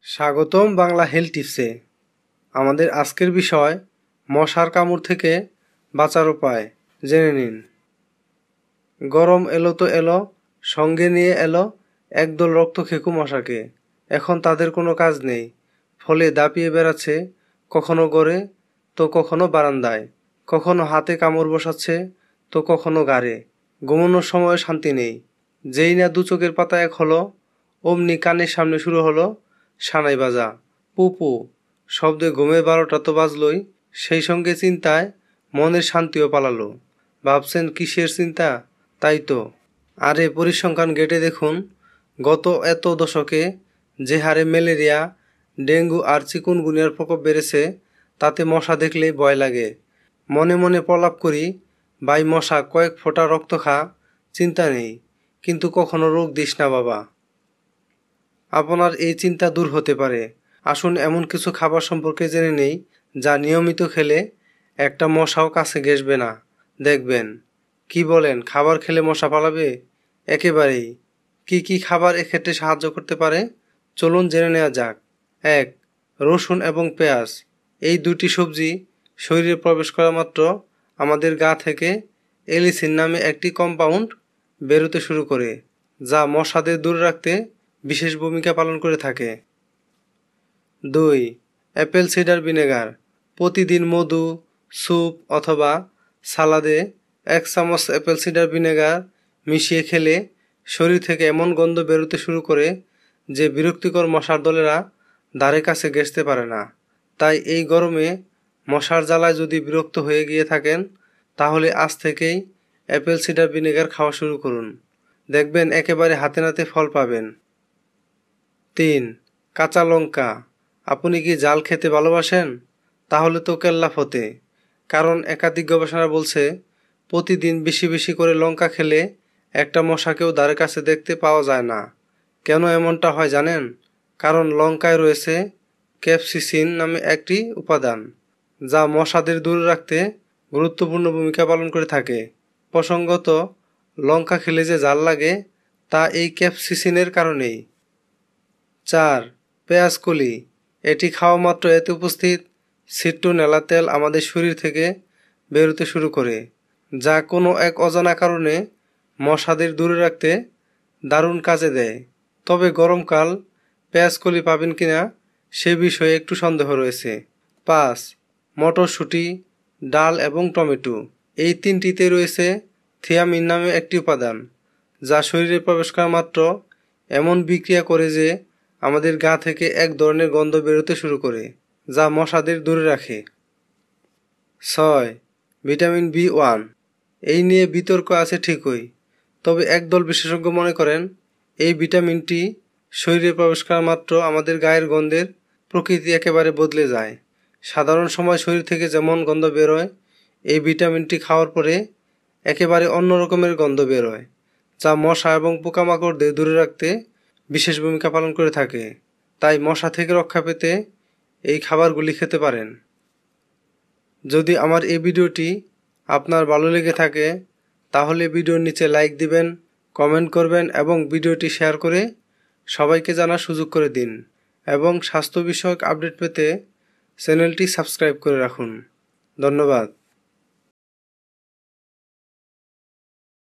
স্বাগতম বাংলা হেলথ টিপসে। আমাদের আজকের বিষয় মশার কামড় থেকে বাঁচার উপায় জেনে নিন। গরম এলো তো এলো, সঙ্গে নিয়ে এলো একদল রক্তখেকো মশাকে। এখন তাদের কোনো কাজ নেই, ফলে দাপিয়ে বেড়াচ্ছে, কখনো গড়ে তো কখনো বারান্দায়, কখনো হাতে কামড় বসাচ্ছে তো কখনো গাড়ে। ঘুমানোর সময় শান্তি নেই। যেই না দু চোখের পাতা এক হলো, অমনি কানের সামনে শুরু হলো সানাই বাজা, পু পু শব্দে ঘুমের 12টা তো বাজলই। সেই সঙ্গে চিন্তায় মনের শান্তিও পালালো। ভাবছেন কিসের চিন্তা? তাই তো, আরে পরিসংখ্যান ঘেঁটে দেখুন, গত এত দশকে যে হারে ম্যালেরিয়া, ডেঙ্গু আর চিকুনগুনিয়ার প্রকোপ বেড়েছে, তাতে মশা দেখলেই ভয় লাগে। মনে মনে প্রলাপ করি, ভাই মশা কয়েক ফোঁটা রক্ত খা, চিন্তা নেই, কিন্তু কখনো রোগ দিস না বাবা। আপনার এই চিন্তা দূর হতে পারে। আসুন এমন কিছু খাবার সম্পর্কে জেনে নেই, যা নিয়মিত খেলে একটা মশাও কাছে ঘেঁষবে না। দেখবেন। কি বলেন, খাবার খেলে মশা পালাবে? একেবারেই। কি কি খাবার এক্ষেত্রে সাহায্য করতে পারে, চলুন জেনে নেওয়া যাক। 1. রসুন এবং পেঁয়াজ। এই দুটি সবজি শরীরে প্রবেশ করা মাত্র আমাদের গা থেকে এলিসিন নামে একটি কম্পাউন্ড বেরোতে শুরু করে, যা মশাদের দূরে রাখতে বিশেষ ভূমিকা পালন করে থাকে। 2. Apple cider vinegar. প্রতিদিন মধু, স্যুপ অথবা সালাদে 1 চামচ অ্যাপেল সিডার ভিনেগার মিশিয়ে খেলে শরীর থেকে এমন গন্ধ বেরোতে শুরু করে যে বিরক্তিকর মশার দলেরা ধারে কাছে ঘেঁষতে পারে না। তাই এই গরমে মশার জ্বালায় যদি বিরক্ত হয়ে গিয়ে থাকেন, তাহলে আজ থেকেই অ্যাপেল সিডার ভিনেগার খাওয়া শুরু করুন। দেখবেন একেবারে হাতে নাতে ফল পাবেন। 3. কাঁচা লঙ্কা। আপনি কি ঝাল খেতে ভালোবাসেন? তাহলে তো কেল্লা ফতে। কারণ একাধিক গবেষণা বলছে, প্রতিদিন বেশি বেশি করে লঙ্কা খেলে একটা মশাকেও ধারে কাছে দেখতে পাওয়া যায় না। কেন এমনটা হয় জানেন? কারণ লঙ্কায় রয়েছে ক্যাপসিসিন নামে একটি উপাদান, যা মশাদের দূরে রাখতে গুরুত্বপূর্ণ ভূমিকা পালন করে থাকে। প্রসঙ্গত, লঙ্কা খেলে যে ঝাল লাগে, তা এই ক্যাপসিসিনের কারণেই। 4. পেঁয়াজ কলি। এটি খাওয়া মাত্র এতে উপস্থিত সিট্রোনেলা তেল আমাদের শরীর থেকে বেরোতে শুরু করে, যা কোনো এক অজানা কারণে মশাদের দূরে রাখতে দারুণ কাজে দেয়। তবে গরমকাল পেঁয়াজ কলি পাবেন কিনা সে বিষয়ে একটু সন্দেহ রয়েছে। 5. মটরশুঁটি, ডাল এবং টমেটো। এই তিনটিতে রয়েছে থিয়ামিন নামে একটি উপাদান, যা শরীরে প্রবেশ করা মাত্র এমন বিক্রিয়া করে যে আমাদের গা থেকে এক ধরনের গন্ধ বেরোতে শুরু করে, যা মশাদের দূরে রাখে। 6. Vitamin B1। এই নিয়ে বিতর্ক আছে ঠিকই, তবে একদল বিশেষজ্ঞ মনে করেন এই ভিটামিনটি শরীরে প্রবেশ করা মাত্র আমাদের গায়ের গন্ধের প্রকৃতি একেবারে বদলে যায়। সাধারণ সময় শরীর থেকে যেমন গন্ধ বেরোয়, এই ভিটামিনটি খাওয়ার পরে একেবারে অন্য রকমের গন্ধ বেরোয়, যা মশা এবং পোকামাকড়দের দূরে রাখতে বিশেষ ভূমিকা পালন করে থাকে। তাই মশা থেকে রক্ষা পেতে এই খাবারগুলি খেতে পারেন। যদি আমার এই ভিডিওটি আপনার ভালো লেগে থাকে, তাহলে ভিডিওর নিচে লাইক দিবেন, কমেন্ট করবেন এবং ভিডিওটি শেয়ার করে সবাইকে জানার সুযোগ করে দিন। এবং স্বাস্থ্য বিষয়ক আপডেট পেতে চ্যানেলটি সাবস্ক্রাইব করে রাখুন। ধন্যবাদ।